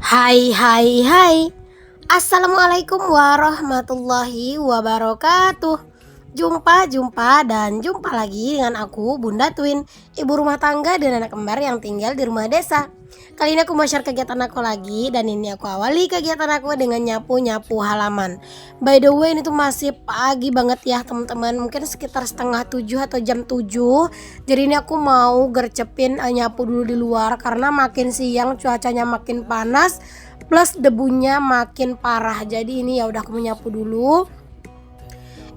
Hai hai hai. Assalamualaikum warahmatullahi wabarakatuh. Jumpa lagi dengan aku Bunda Twin, ibu rumah tangga dan anak kembar yang tinggal di rumah desa. Kali ini aku mau share kegiatan aku lagi, dan ini aku awali kegiatan aku dengan nyapu-nyapu halaman. By the way, ini tuh masih pagi banget ya teman-teman, mungkin sekitar setengah 7 atau jam 7. Jadi ini aku mau gercepin nyapu dulu di luar, karena makin siang cuacanya makin panas plus debunya makin parah. Jadi ini ya udah aku menyapu dulu.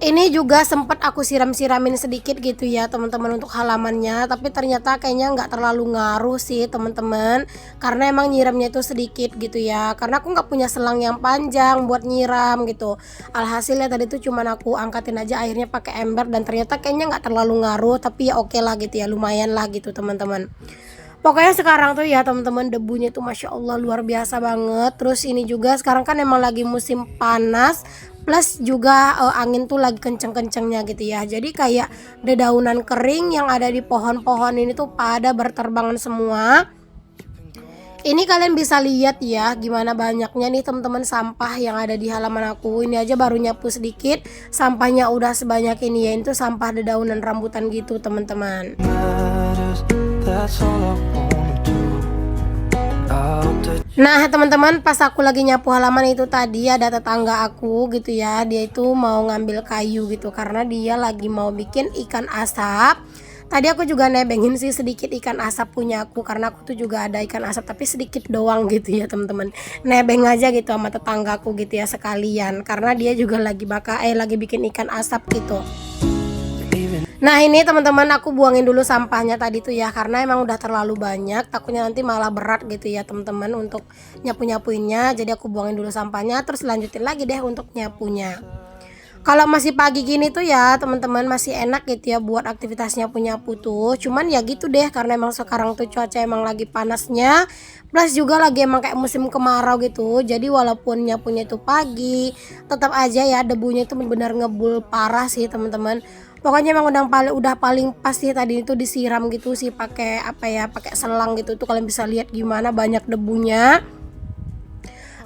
Ini juga sempat aku siram-siramin sedikit gitu ya teman-teman untuk halamannya, tapi ternyata kayaknya nggak terlalu ngaruh sih teman-teman, karena emang nyiramnya itu sedikit gitu ya, karena aku nggak punya selang yang panjang buat nyiram gitu. Alhasil ya tadi tuh cuman aku angkatin aja airnya pakai ember, dan ternyata kayaknya nggak terlalu ngaruh, tapi ya oke lah gitu ya, lumayan lah gitu teman-teman. Pokoknya sekarang tuh ya teman-teman, debunya tuh Masya Allah luar biasa banget. Terus ini juga sekarang kan emang lagi musim panas, plus juga angin tuh lagi kenceng-kencengnya gitu ya. Jadi kayak dedaunan kering yang ada di pohon-pohon ini tuh pada berterbangan semua. Ini kalian bisa lihat ya gimana banyaknya nih teman-teman sampah yang ada di halaman aku. Ini aja baru nyapu sedikit, sampahnya udah sebanyak ini ya. Itu sampah dedaunan rambutan gitu teman-teman. Nah teman-teman, pas aku lagi nyapu halaman itu tadi ada tetangga aku gitu ya, dia itu mau ngambil kayu gitu karena dia lagi mau bikin ikan asap. Tadi aku juga nebengin sih sedikit ikan asap punya aku, karena aku tuh juga ada ikan asap tapi sedikit doang gitu ya teman-teman. Nebeng aja gitu sama tetanggaku gitu ya sekalian, karena dia juga lagi bikin ikan asap gitu. Nah ini teman-teman, aku buangin dulu sampahnya tadi tuh ya, karena emang udah terlalu banyak, takutnya nanti malah berat gitu ya teman-teman untuk nyapu-nyapuinnya. Jadi aku buangin dulu sampahnya, terus lanjutin lagi deh untuk nyapunya. Kalau masih pagi gini tuh ya teman-teman masih enak gitu ya buat aktivitas nyapu-nyapu tuh. Cuman ya gitu deh, karena emang sekarang tuh cuaca emang lagi panasnya, plus juga lagi emang kayak musim kemarau gitu. Jadi walaupun nyapunya itu pagi, tetap aja ya debunya itu benar-benar ngebul parah sih teman-teman. Pokoknya emang udah paling pas sih tadi itu disiram gitu sih pakai apa ya, pakai selang gitu tuh, kalian bisa lihat gimana banyak debunya.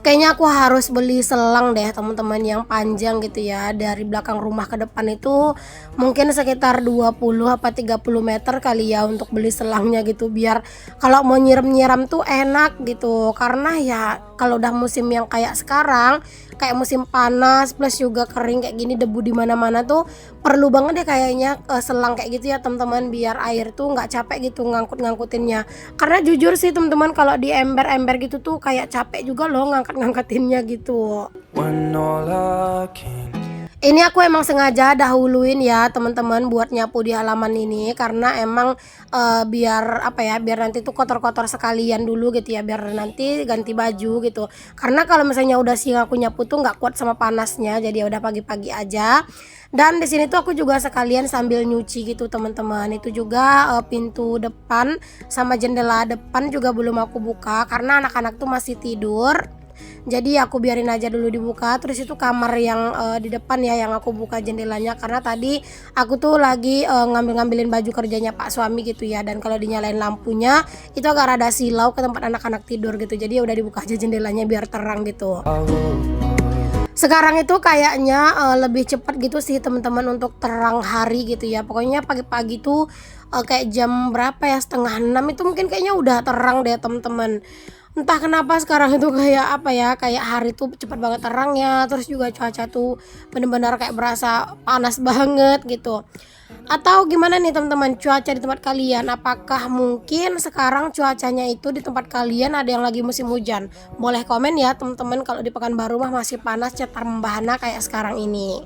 Kayaknya aku harus beli selang deh teman-teman yang panjang gitu ya, dari belakang rumah ke depan itu mungkin sekitar 20 apa 30 meter kali ya, untuk beli selangnya gitu, biar kalau mau nyiram-nyiram tuh enak gitu. Karena ya kalau udah musim yang kayak sekarang, kayak musim panas plus juga kering kayak gini, debu di mana-mana tuh perlu banget deh kayaknya selang kayak gitu ya teman-teman, biar air tuh nggak capek gitu ngangkutinnya. Karena jujur sih teman-teman, kalau di ember-ember gitu tuh kayak capek juga loh ngangkatinnya gitu. Ini aku emang sengaja dahuluin ya teman-teman buat nyapu di halaman ini, karena emang biar apa ya, biar nanti tuh kotor-kotor sekalian dulu gitu ya, biar nanti ganti baju gitu. Karena kalau misalnya udah siang aku nyapu tuh nggak kuat sama panasnya, jadi ya udah pagi-pagi aja. Dan di sini tuh aku juga sekalian sambil nyuci gitu teman-teman. Itu juga pintu depan sama jendela depan juga belum aku buka karena anak-anak tuh masih tidur. Jadi aku biarin aja dulu dibuka. Terus itu kamar yang di depan ya yang aku buka jendelanya, karena tadi aku tuh lagi ngambil-ngambilin baju kerjanya Pak suami gitu ya, dan kalau dinyalain lampunya itu agak rada silau ke tempat anak-anak tidur gitu. Jadi ya udah dibuka aja jendelanya biar terang gitu. Sekarang itu kayaknya lebih cepat gitu sih teman-teman untuk terang hari gitu ya. Pokoknya pagi-pagi tuh kayak jam berapa ya, setengah 6 itu mungkin kayaknya udah terang deh teman-teman. Entah kenapa sekarang itu kayak apa ya, kayak hari tuh cepet banget terangnya. Terus juga cuaca tuh bener-bener kayak berasa panas banget gitu. Atau gimana nih teman-teman cuaca di tempat kalian? Apakah mungkin sekarang cuacanya itu di tempat kalian ada yang lagi musim hujan? Boleh komen ya teman-teman, kalau di Pekanbaru mah masih panas cetar membahana kayak sekarang ini.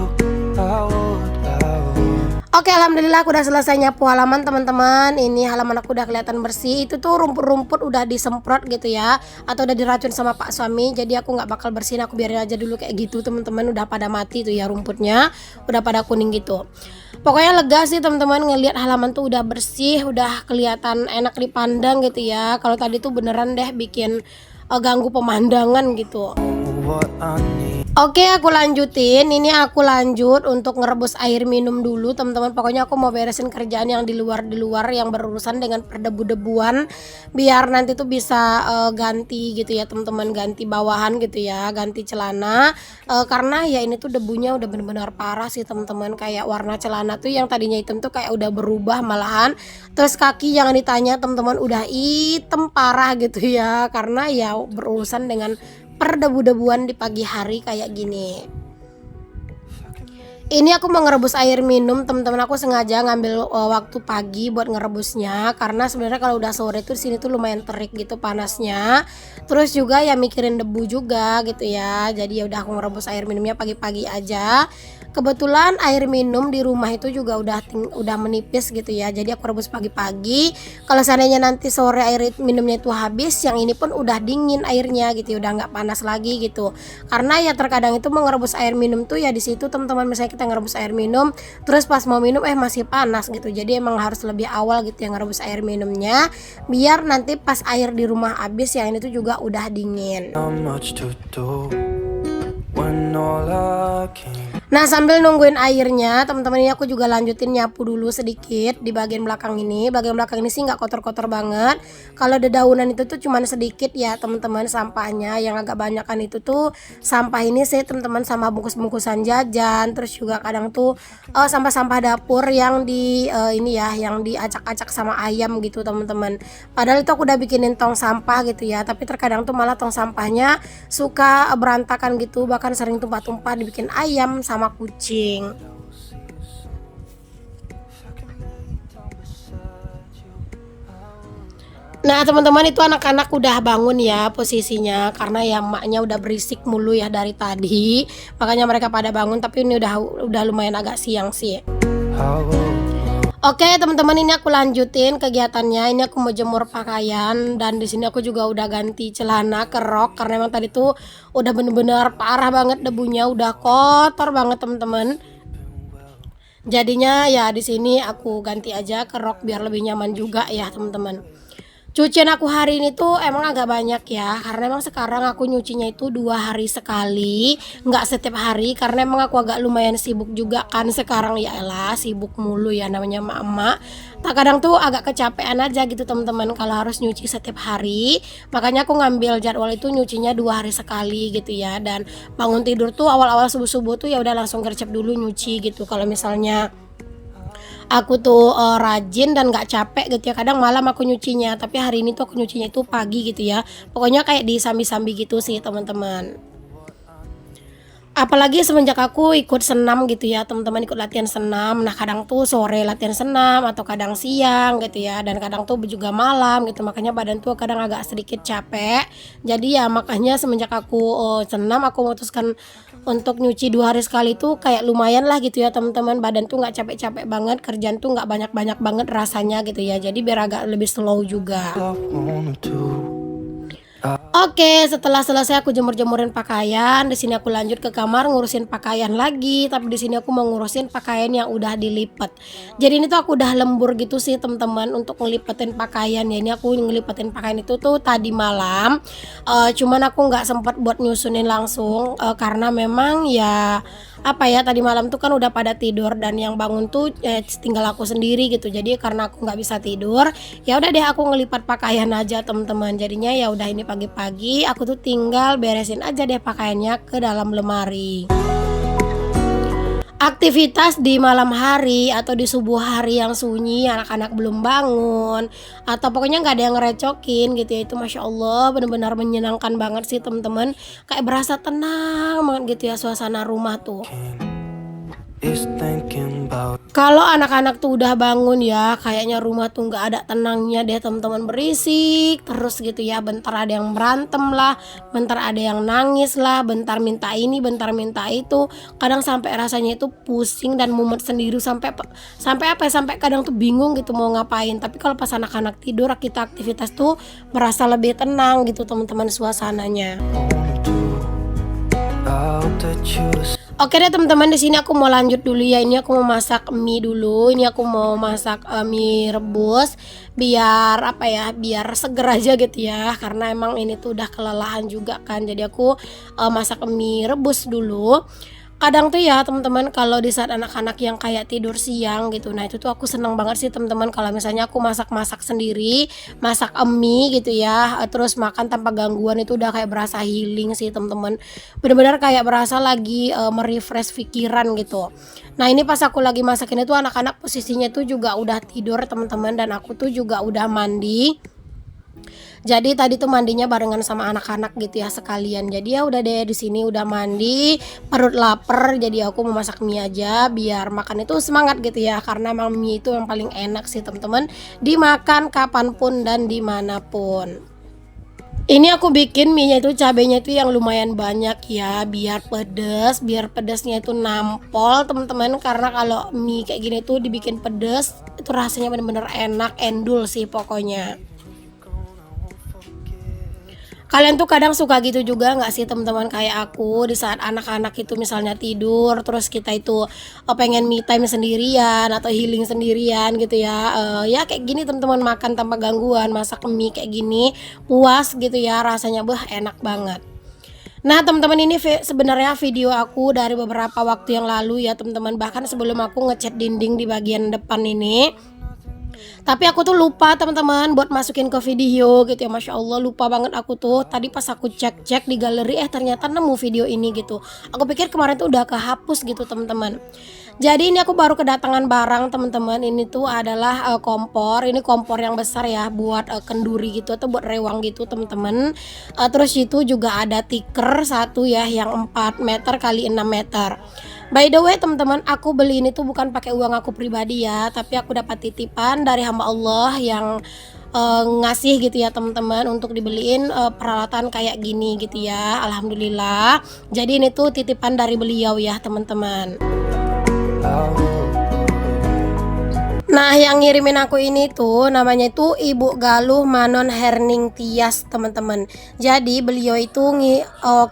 Oke, alhamdulillah aku udah selesai nyapu halaman teman-teman. Ini halaman aku udah kelihatan bersih. Itu tuh rumput-rumput udah disemprot gitu ya, atau udah diracun sama Pak suami. Jadi aku nggak bakal bersihin, aku biarin aja dulu kayak gitu teman-teman. Udah pada mati tuh ya rumputnya, udah pada kuning gitu. Pokoknya lega sih teman-teman ngelihat halaman tuh udah bersih, udah kelihatan enak dipandang gitu ya. Kalau tadi tuh beneran deh bikin ganggu pemandangan gitu. Oke, aku lanjutin. Ini aku lanjut untuk ngerebus air minum dulu, teman-teman. Pokoknya aku mau beresin kerjaan yang di luar yang berurusan dengan perdebu-debuan, biar nanti tuh bisa ganti gitu ya, teman-teman, ganti bawahan gitu ya, ganti celana. Karena ya ini tuh debunya udah bener-bener parah sih, teman-teman. Kayak warna celana tuh yang tadinya hitam tuh kayak udah berubah malahan. Terus kaki jangan ditanya, teman-teman, udah hitam parah gitu ya, karena ya berurusan dengan perdebu-debuan di pagi hari kayak gini. Ini aku mau ngerebus air minum, teman-teman. Aku sengaja ngambil waktu pagi buat ngerebusnya karena sebenarnya kalau udah sore tuh sini tuh lumayan terik gitu panasnya. Terus juga ya mikirin debu juga gitu ya. Jadi ya udah aku ngerebus air minumnya pagi-pagi aja. Kebetulan air minum di rumah itu juga udah menipis gitu ya. Jadi aku rebus pagi-pagi. Kalau seandainya nanti sore air minumnya itu habis, yang ini pun udah dingin airnya gitu, udah nggak panas lagi gitu. Karena ya terkadang itu mau ngerebus air minum tuh ya di situ, teman-teman, misalnya kita ngerebus air minum terus pas mau minum masih panas gitu. Jadi emang harus lebih awal gitu ya ngerebus air minumnya, biar nanti pas air di rumah habis yang ini tuh juga udah dingin. Nah, sambil nungguin airnya, teman-teman, ini aku juga lanjutin nyapu dulu sedikit di bagian belakang ini. Bagian belakang ini sih nggak kotor-kotor banget. Kalau dedaunan itu tuh cuman sedikit ya, teman-teman, sampahnya. Yang agak banyakan itu tuh sampah ini sih, teman-teman, sama bungkus-bungkusan jajan. Terus juga kadang tuh sampah-sampah dapur yang di ini ya, yang diacak-acak sama ayam gitu, teman-teman. Padahal itu aku udah bikinin tong sampah gitu ya, tapi terkadang tuh malah tong sampahnya suka berantakan gitu, bahkan sering tumpah-tumpah dibikin ayam sama kucing. Nah, teman-teman, itu anak-anak udah bangun ya posisinya karena ya emaknya udah berisik mulu ya dari tadi. Makanya mereka pada bangun, tapi ini udah lumayan agak siang sih. Oke, teman-teman, ini aku lanjutin kegiatannya. Ini aku mau jemur pakaian dan di sini aku juga udah ganti celana ke rok karena emang tadi tuh udah bener-bener parah banget debunya, udah kotor banget, teman-teman. Jadinya ya di sini aku ganti aja ke rok biar lebih nyaman juga ya, teman-teman. Cucian aku hari ini tuh emang agak banyak ya, karena emang sekarang aku nyucinya itu 2 hari sekali, nggak setiap hari, karena emang aku agak lumayan sibuk juga kan sekarang. Ya elah, sibuk mulu ya namanya emak-emak. Tak kadang tuh agak kecapean aja gitu, teman-teman, kalau harus nyuci setiap hari. Makanya aku ngambil jadwal itu nyucinya 2 hari sekali gitu ya. Dan bangun tidur tuh awal-awal subuh-subuh tuh ya udah langsung gercep dulu nyuci gitu. Kalau misalnya aku tuh rajin dan nggak capek gitu ya, kadang malam aku nyucinya, tapi hari ini tuh aku nyucinya itu pagi gitu ya. Pokoknya kayak disambi-sambi gitu sih, teman-teman. Apalagi semenjak aku ikut senam gitu ya, teman-teman, ikut latihan senam. Nah, kadang tuh sore latihan senam atau kadang siang gitu ya, dan kadang tuh juga malam gitu. Makanya badan tuh kadang agak sedikit capek. Jadi ya makanya semenjak aku senam, aku memutuskan untuk nyuci 2 hari sekali tuh kayak lumayan lah gitu ya, teman-teman. Badan tuh nggak capek-capek banget, kerjaan tuh nggak banyak-banyak banget rasanya gitu ya. Jadi biar agak lebih slow juga. Oke, setelah selesai aku jemur-jemurin pakaian, di sini aku lanjut ke kamar ngurusin pakaian lagi, tapi di sini aku mau ngurusin pakaian yang udah dilipat. Jadi ini tuh aku udah lembur gitu sih, teman-teman, untuk ngelipetin pakaian ya. Ini aku ngelipetin pakaian itu tuh tadi malam. Cuman aku nggak sempat buat nyusunin langsung karena memang ya apa ya, tadi malam tuh kan udah pada tidur dan yang bangun tuh tinggal aku sendiri gitu. Jadi karena aku nggak bisa tidur, ya udah deh aku ngelipat pakaian aja, teman-teman. Jadinya ya udah ini pagi-pagi aku tuh tinggal beresin aja deh pakaiannya ke dalam lemari. Aktivitas di malam hari atau di subuh hari yang sunyi, anak-anak belum bangun atau pokoknya nggak ada yang ngerecokin gitu ya, itu Masya Allah benar-benar menyenangkan banget sih, teman-teman. Kayak berasa tenang banget gitu ya suasana rumah tuh. Kalau anak-anak tuh udah bangun ya, kayaknya rumah tuh nggak ada tenangnya deh, teman-teman. Berisik terus gitu ya, bentar ada yang berantem lah, bentar ada yang nangis lah, bentar minta ini, bentar minta itu. Kadang sampai rasanya itu pusing dan mumet sendiri, sampai apa ya, sampai kadang tuh bingung gitu mau ngapain. Tapi kalau pas anak-anak tidur, kita aktivitas tuh merasa lebih tenang gitu, teman-teman, suasananya. Oke deh teman-teman, di sini aku mau lanjut dulu ya. Ini aku mau masak mie dulu. Ini aku mau masak mie rebus biar apa ya? Biar seger aja gitu ya. Karena emang ini tuh udah kelelahan juga kan. Jadi aku masak mie rebus dulu. Kadang tuh ya teman-teman, kalau di saat anak-anak yang kayak tidur siang gitu, nah itu tuh aku seneng banget sih teman-teman kalau misalnya aku masak-masak sendiri, masak mie gitu ya, terus makan tanpa gangguan, itu udah kayak berasa healing sih teman-teman. Bener-bener kayak berasa lagi merefresh pikiran gitu. Nah ini pas aku lagi masakin itu, anak-anak posisinya tuh juga udah tidur teman-teman, dan aku tuh juga udah mandi. Jadi tadi tuh mandinya barengan sama anak-anak gitu ya sekalian. Jadi ya udah deh, di sini udah mandi, perut lapar, jadi aku mau masak mie aja biar makan itu semangat gitu ya. Karena emang mie itu yang paling enak sih teman-teman, dimakan kapanpun dan dimanapun. Ini aku bikin mie-nya itu cabenya itu yang lumayan banyak ya, biar pedesnya itu nampol teman-teman. Karena kalau mie kayak gini tuh dibikin pedes, itu rasanya bener-bener enak, endul sih pokoknya. Kalian tuh kadang suka gitu juga nggak sih teman-teman, kayak aku di saat anak-anak itu misalnya tidur, terus kita itu pengen me time sendirian atau healing sendirian gitu ya, ya kayak gini teman-teman, makan tanpa gangguan, masak mie kayak gini, puas gitu ya rasanya, enak banget. Nah teman-teman, ini sebenarnya video aku dari beberapa waktu yang lalu ya teman-teman, bahkan sebelum aku ngecat dinding di bagian depan ini. Tapi aku tuh lupa teman-teman buat masukin ke video gitu ya. Masya Allah, lupa banget aku tuh. Tadi pas aku cek-cek di galeri, ternyata nemu video ini gitu. Aku pikir kemarin tuh udah kehapus gitu teman-teman. Jadi ini aku baru kedatangan barang teman-teman. Ini tuh adalah kompor. Ini kompor yang besar ya, buat kenduri gitu atau buat rewang gitu teman-teman. Terus itu juga ada tikar satu ya, yang 4 meter kali 6 meter. By the way teman-teman, aku beli ini tuh bukan pakai uang aku pribadi ya, tapi aku dapat titipan dari hamba Allah yang ngasih gitu ya teman-teman, untuk dibeliin peralatan kayak gini gitu ya. Alhamdulillah. Jadi ini tuh titipan dari beliau ya teman-teman. Nah yang ngirimin aku ini tuh namanya itu Ibu Galuh Manon Herning Tias teman-teman. Jadi beliau itu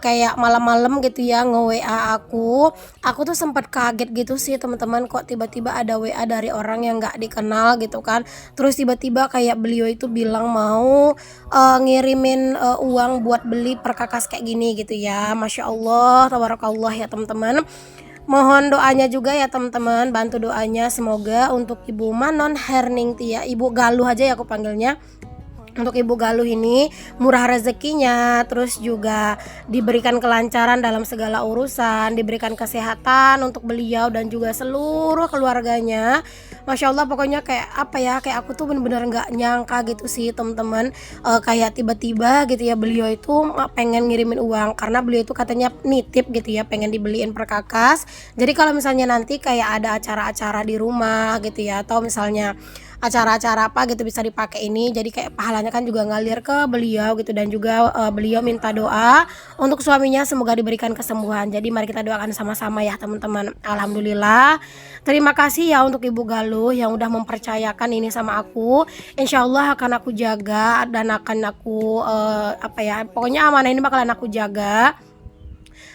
kayak malam-malam gitu ya nge-WA aku. Aku tuh sempat kaget gitu sih teman-teman, kok tiba-tiba ada WA dari orang yang nggak dikenal gitu kan. Terus tiba-tiba kayak beliau itu bilang mau ngirimin uang buat beli perkakas kayak gini gitu ya. Masya Allah, tabarakallah ya teman-teman. Mohon doanya juga ya teman-teman, bantu doanya semoga untuk Ibu Manon Herning Tia, Ibu Galuh aja ya aku panggilnya. Untuk Ibu Galuh ini murah rezekinya, terus juga diberikan kelancaran dalam segala urusan, diberikan kesehatan untuk beliau dan juga seluruh keluarganya. Masya Allah, pokoknya kayak apa ya, kayak aku tuh bener-bener nggak nyangka gitu sih teman-teman. Kayak tiba-tiba gitu ya beliau itu pengen ngirimin uang, karena beliau itu katanya nitip gitu ya, pengen dibeliin perkakas. Jadi kalau misalnya nanti kayak ada acara-acara di rumah gitu ya, atau misalnya acara-acara apa gitu bisa dipakai ini, jadi kayak pahalanya kan juga ngalir ke beliau gitu. Dan juga beliau minta doa untuk suaminya semoga diberikan kesembuhan. Jadi mari kita doakan sama-sama ya teman-teman. Alhamdulillah, terima kasih ya untuk Ibu Galuh yang udah mempercayakan ini sama aku. Insya Allah akan aku jaga dan akan aku apa ya, pokoknya amanah ini bakalan aku jaga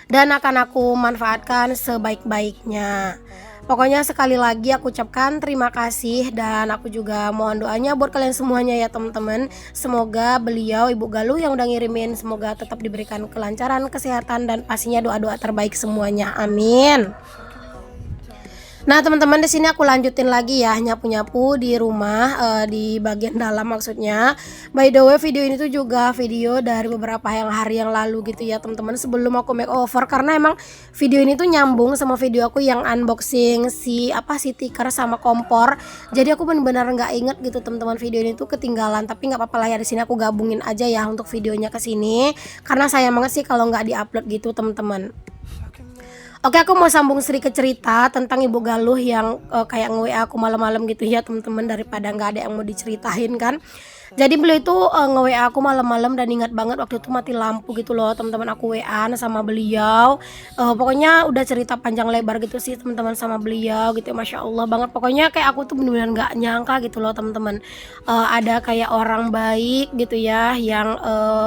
dan akan aku manfaatkan sebaik-baiknya. Pokoknya sekali lagi aku ucapkan terima kasih, dan aku juga mohon doanya buat kalian semuanya ya teman-teman. Semoga beliau Ibu Galuh yang udah ngirimin semoga tetap diberikan kelancaran, kesehatan, dan pastinya doa-doa terbaik semuanya. Amin. Nah teman-teman, di sini aku lanjutin lagi ya nyapu-nyapu di rumah, di bagian dalam maksudnya. By the way, video ini tuh juga video dari beberapa hari yang lalu gitu ya teman-teman, sebelum aku make over. Karena emang video ini tuh nyambung sama video aku yang unboxing si tikar sama kompor. Jadi aku benar-benar nggak inget gitu teman-teman, video ini tuh ketinggalan. Tapi nggak apa-apa lah ya, di sini aku gabungin aja ya untuk videonya ke sini. Karena sayang banget sih kalau nggak diupload gitu teman-teman. Oke, aku mau sambung sedikit cerita tentang Ibu Galuh yang kayak nge-WA aku malam-malam gitu ya teman-teman, daripada nggak ada yang mau diceritain kan. Jadi beliau itu nge-WA aku malam-malam, dan ingat banget waktu itu mati lampu gitu loh teman-teman, aku WA sama beliau. Pokoknya udah cerita panjang lebar gitu sih teman-teman sama beliau gitu. Masya Allah banget, pokoknya kayak aku tuh benar-benar nggak nyangka gitu loh teman-teman. Ada kayak orang baik gitu ya yang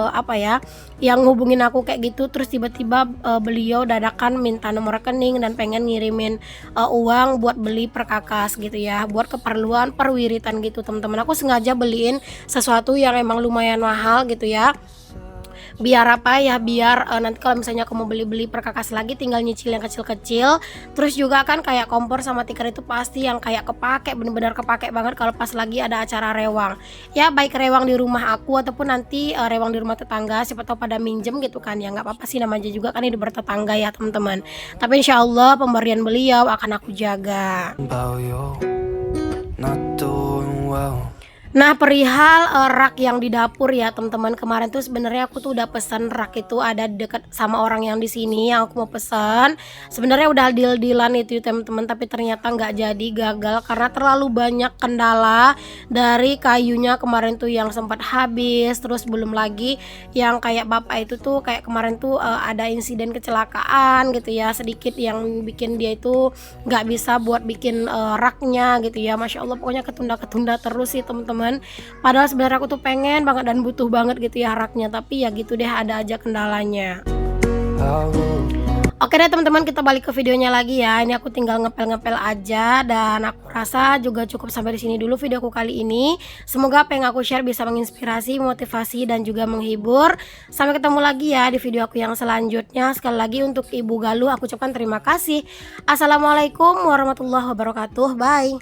apa ya, yang ngubungin aku kayak gitu. Terus tiba-tiba beliau dadakan minta nomor rekening dan pengen ngirimin uang buat beli perkakas gitu ya, buat keperluan perwiritan gitu teman-teman. Aku sengaja beliin sesuatu yang emang lumayan mahal gitu ya, biar apa ya, biar nanti kalau misalnya aku mau beli-beli perkakas lagi tinggal nyicil yang kecil-kecil. Terus juga kan kayak kompor sama tikar itu pasti yang kayak kepake, bener-bener kepake banget kalau pas lagi ada acara rewang ya, baik rewang di rumah aku ataupun nanti rewang di rumah tetangga, siapa tahu pada minjem gitu kan ya. Nggak apa-apa sih, namanya juga kan hidup bertetangga ya teman-teman, tapi insya Allah pemberian beliau akan aku jaga. Nah, perihal rak yang di dapur ya teman-teman, kemarin tuh sebenarnya aku tuh udah pesen rak itu ada deket sama orang yang di sini yang aku mau pesan. Sebenarnya udah deal-dealan itu teman-teman, tapi ternyata nggak jadi, gagal karena terlalu banyak kendala dari kayunya kemarin tuh yang sempat habis. Terus belum lagi yang kayak bapak itu tuh kayak kemarin tuh ada insiden kecelakaan gitu ya, sedikit yang bikin dia itu nggak bisa buat bikin raknya gitu ya. Masya Allah, pokoknya ketunda-ketunda terus sih teman-teman. Padahal sebenarnya aku tuh pengen banget dan butuh banget gitu ya raknya, tapi ya gitu deh, ada aja kendalanya. Oke deh teman-teman, kita balik ke videonya lagi ya. Ini aku tinggal ngepel-ngepel aja dan aku rasa juga cukup sampai di sini dulu videoku kali ini. Semoga apa yang aku share bisa menginspirasi, motivasi dan juga menghibur. Sampai ketemu lagi ya di video aku yang selanjutnya. Sekali lagi untuk Ibu Galuh aku ucapkan terima kasih. Assalamualaikum warahmatullahi wabarakatuh. Bye.